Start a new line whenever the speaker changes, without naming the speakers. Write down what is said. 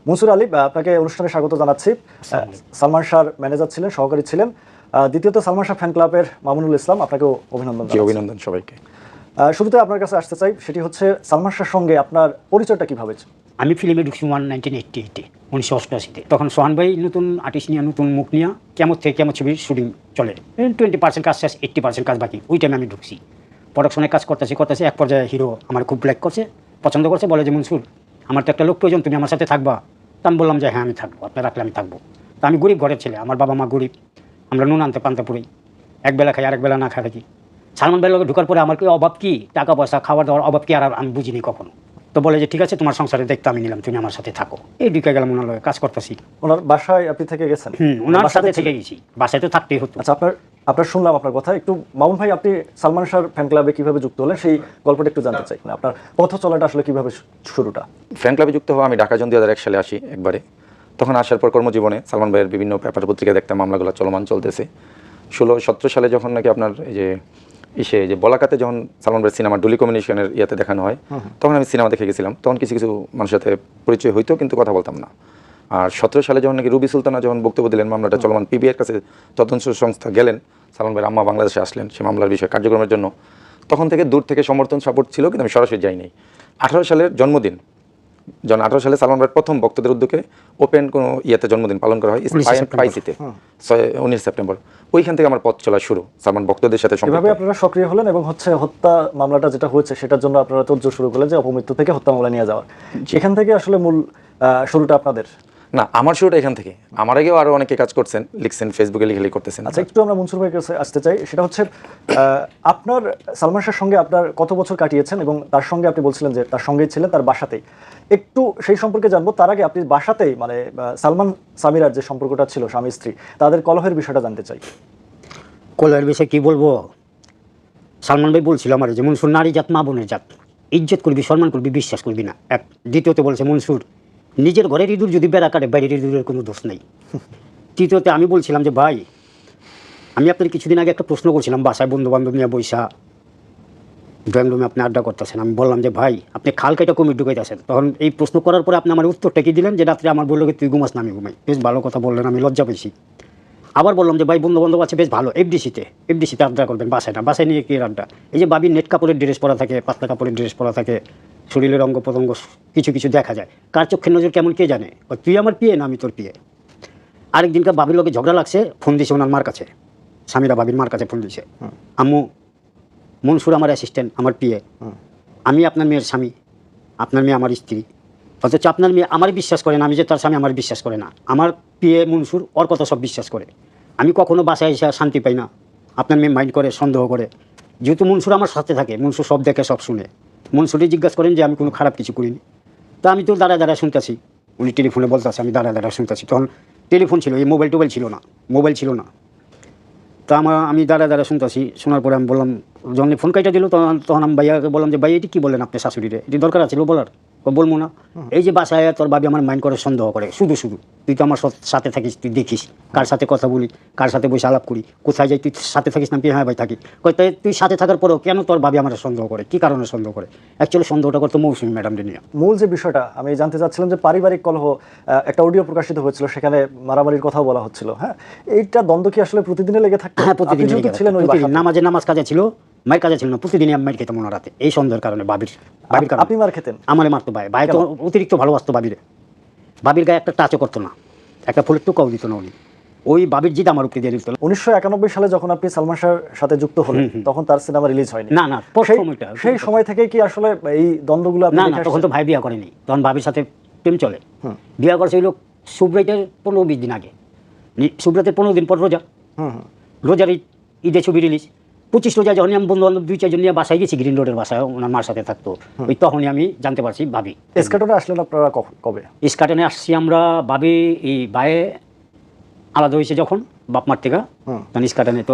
মনসুর আলী, আপনাকে অনুষ্ঠানে স্বাগত জানাচ্ছি। সালমান শাহর ম্যানেজার ছিলেন, সহকারী ছিলেন। দ্বিতীয়ত সালমান শাহ ফ্যান ক্লাবের মামুনুল ইসলাম, আপনাকেও অভিনন্দন।
অভিনন্দন সবাইকে।
শুরুতে আপনার কাছে আসতে চাই, সেটি হচ্ছে সালমান শাহর সঙ্গে আপনার পরিচয়টা কিভাবে?
আমি ফিল্মে ঢুকছি 1988 1988-তে। তখন সোহান ভাই নতুন আর্টিস্ট নিয়ে, নতুন মুখ নিয়ে কেমন থেকে কেমন ছবির শুটিং চলে, 20% কাজ শেষ, 80% কাজ বাকি। ওই টাইমে আমি ঢুকছি, প্রোডাকশনে কাজ করতেছি। এক পর্যায়ে হিরো আমার খুব লাইক করছে, পছন্দ করছে, বলে যে মনসুর আমার তো একটা লোক প্রয়োজন, তুমি আমার সাথে থাকবা। তা আমি বললাম যে হ্যাঁ আমি থাকবো, আপনার রাখলে আমি থাকবো। তা আমি গরিব ঘরের ছেলে, আমার বাবা মা গরিব, আমরা নুন আনতে পান্তা পড়ি, একবেলা খাই আরেক বেলা না খাই থাকি। সালমান ভাইয়ের লোকে ঢোকার পরে আমার কি অভাব, কি টাকা পয়সা খাওয়ার দাওয়ার অভাব কি আর আমি বুঝিনি কখনো। তো বলে যে ঠিক আছে, তোমার সংসারে দেখতে আমি নিলাম, তুমি আমার সাথে থাকো। এই ঢুকে গেলাম ওনার লগে, কাজ করতেছি।
ওনার বাসায় আপনি থেকে গেছেন?
ওনার সাথে থেকে গেছি, বাসায় তো থাকতেই হতো।
আচ্ছা, আপনার শুনলাম আপনার কথা। একটু মামুন ভাই, আপনি সালমান শাহর ফ্যান ক্লাবে কিভাবে যুক্ত হলেন সেই গল্পটা একটু জানতে চাই। আপনার পথ চলাটা আসলে কিভাবে শুরুটা?
ফ্যান ক্লাবে যুক্ত হওয়া আমি ঢাকা জন 2001 সালে আসি একবারে। তখন আসার পর কর্মজীবনে সালমান ভাইয়ের বিভিন্ন পেপার পত্রিকা দেখতাম, মামলাগুলো চলমান চলতেছে। 16-17 সালে যখন নাকি আপনার এই যে বলাকাতে যখন সালমান ভাইয়ের সিনেমা ডুলি কমিউনিকেশনের ইয়েতে দেখানো হয়, তখন আমি সিনেমা দেখে গেছিলাম। তখন কিছু কিছু মানুষের সাথে পরিচয় হইতো, কিন্তু কথা বলতাম না। আর 17 সালে যখন নাকি রুবি সুলতানা যখন বক্তব্য দিলেন, মামলাটা চলমান, পিবিআর কাছে তদন্ত সংস্থা গেলেন, সালমান ভাইয়ের আম্মা বাংলাদেশে আসলেন সে মামলার বিষয়ে কার্যক্রমের জন্য, তখন থেকে দূর থেকে সমর্থন সাপোর্ট ছিল, কিন্তু আমি সরাসরি যাইনি। 18 সালের জন্মদিন, যখন 18 সালে সালমান ভাইয়ের প্রথম ভক্তদের উদ্যোগে ওপেন কোনো ইয়েতে জন্মদিন পালন করা হয় স্পাইসিতে 19 সেপ্টেম্বর, ওইখান থেকে আমার পথ চলা শুরু সালমান ভক্তদের সাথে।
এভাবে আপনারা সক্রিয় হলেন এবং হত্যা মামলাটা যেটা হয়েছে সেটার জন্য আপনারা তোড়জোড় শুরু করলেন যে অপমৃত্যু থেকে হত্যা মামলা নিয়ে যাওয়ার। এখান থেকে আসলে মূল শুরুটা আপনাদের?
না, আমার শুরুটা এখান থেকে। আমার আগেও আরও অনেকে কাজ করছেন, লিখছেন, ফেসবুকে লিখে করতেছেন।
আচ্ছা, একটু আমরা মনসুর ভাইয়ের কাছে আসতে চাই। সেটা হচ্ছে আপনার সালমান শাহর সঙ্গে আপনার কত বছর কাটিয়েছেন এবং তার সঙ্গে আপনি বলছিলেন যে তার সঙ্গেই ছিলেন, তার বাসাতেই। একটু সেই সম্পর্কে জানবো। তার আগে আপনি বাসাতেই মানে সালমান সামিরার যে সম্পর্কটা ছিল স্বামী স্ত্রী, তাদের কলহের বিষয়টা জানতে চাই।
কলহের বিষয়ে কি বলবো, সালমান ভাই বলছিল আমার যে মনসুর নারী জাত মা বোনের জাত, ইজ্জত করবি, সম্মান করবি, বিশ্বাস করবি না। এক দ্বিতীয়তে বলছে মনসুর নিজের ঘরের ইঁদুর যদি বেড়া কাটে, বাইরের ইঁদুরের কোনো দোষ নেই। তৃতীয়তে আমি বলছিলাম যে ভাই, আমি আপনার কিছুদিন আগে একটা প্রশ্ন করছিলাম, বাসায় বন্ধু বান্ধব নিয়ে বৈশা ড্রয়িং রুমে আপনি আড্ডা করতেছেন। আমি বললাম যে ভাই আপনি খাল কেটে কমিট ঢুকাইতেছেন। তখন এই প্রশ্ন করার পরে আপনি আমার উত্তরটা কি দিলেন, যে রাত্রে আমার বললো তুই ঘুমাস না, আমি ঘুমাই। বেশ ভালো কথা বললেন, আমি লজ্জা পেয়েছি। আবার বললাম যে ভাই বন্ধু বান্ধব আছে, বেশ ভালো, এফডিসিতে আড্ডা করবেন, বাসায় না। বাসায় নিয়ে কি আড্ডা? এই যে বাবির নেট কাপড়ের ড্রেস পরা থাকে, পাতলা কাপড়ের ড্রেস পরা থাকে, শরীরের অঙ্গ প্রত্যঙ্গ কিছু কিছু দেখা যায়, কার চোখের নজর কেমন কে জানে। তুই আমার পিয়ে না আমি তোর পিয়ে। আরেকদিনকার বাবির লোকে ঝগড়া লাগছে, ফোন দিছে ওনার মার কাছে, স্বামীরা বাবির মার কাছে ফোন দিছে, আম্মু মনসুর আমার অ্যাসিস্ট্যান্ট, আমার পিয়ে, আমি আপনার মেয়ের স্বামী, আপনার মেয়ে আমার স্ত্রী, অথচ আপনার মেয়ে আমার বিশ্বাস করে না, আমি যে তার স্বামী আমার বিশ্বাস করে না। আমার পিয়ে মনসুর ওর কথা সব বিশ্বাস করে। আমি কখনো বাসায় এসে শান্তি পাই না, আপনার মেয়ে মাইন্ড করে, সন্দেহ করে। যেহেতু মনসুর আমার সাথে থাকে, মনসুর সব দেখে সব শুনে। মনসুরই জিজ্ঞাসা করেন যে আমি কোনো খারাপ কিছু করিনি। তা আমি তো দাঁড়া শুনতেছি, উনি টেলিফোনে বলতেছে, আমি দাঁড়া শুনতেছি। তখন টেলিফোন ছিল, এই মোবাইল ছিল না। তা আমি দাঁড়া শুনতেছি। শোনার পরে আমি বললাম, যখন ফোন কাইটা দিল তখন আমি ভাইয়াকে বললাম যে ভাই এটি কী বললেন আপনি শাশুড়িরে, এটি দরকার ছিল বলার? বলবো না। এই যে বাসায় তোর ভাবি আমার মাইন্ড করে, সন্দেহ করে শুধু। তুই তো আমার সাথে থাকিস, তুই দেখিস কার সাথে কথা বলি, কার সাথে বসে আলাপ করি, কোথায় যাই, তুই সাথে থাকিস না? হ্যাঁ ভাই থাকি। তাই তুই সাথে থাকার পরেও কেন তোর ভাবি আমার সন্দেহ করে, কী কারণে সন্দেহ করে? অ্যাকচুয়ালি সন্দেহটা করতো মৌসুমী ম্যাডাম নিয়ে।
মূল যে বিষয়টা আমি জানতে চাচ্ছিলাম যে পারিবারিক কলহ, একটা অডিও প্রকাশিত হয়েছিল, সেখানে মারামারির কথাও বলা হচ্ছিল। হ্যাঁ, এইটা দ্বন্দ্ব কি আসলে প্রতিদিনে লেগে থাকতো?
হ্যাঁ, প্রতিদিন
ছিলেন ওই বাসায়?
নামাজ কাজে ছিল, মায়ের কাজে ছিল না। প্রতিদিনই আমি মায়ের খেতাম ওনার রাতে, এই সন্দেহের কারণে, বাবির কারণে।
আপনি মার খেতেন?
আমারে মারতো ভাই তো অতিরিক্ত ভালোবাসতো বাবিরে। বাবির গায়ে একটা টাচও করতো না, একটা ফুলের টুকাও দিত না উনি। ওই বাবির জিদ আমার উপরে দিয়ে দিত।
1991 সালে যখন আপনি সালমান শাহর সাথে যুক্ত হলেন, তখন তার সিনেমা রিলিজ হয়নি?
না,
সেই সময় থেকে কি আসলে এই দ্বন্দ্বগুলো?
না, তখন তো ভাই বিয়া করেনি, তখন ভাবির সাথে প্রেম চলে। বিয়া করছে হইল সুব্রাইটের 15-20 দিন আগে। সুব্রাইটের 15 দিন পর রোজার ঈদে ছবি রিলিজ। 25 রোজা যখন আমি বন্ধু বান্ধব 2-4 জন নিয়ে বাসায় গেছি, গ্রিন রোডের বাসায়, ওনার মার সাথে থাকতো। ওই তখনই আমি জানতে পারছি ভাবি।
স্কাটনে আসলেন আপনারা কবে?
স্কাটনে আসছি আমরা, ভাবি এই বায়ে আলাদা হয়েছে যখন বাপ মার থেকে, তখন স্কাটনে তো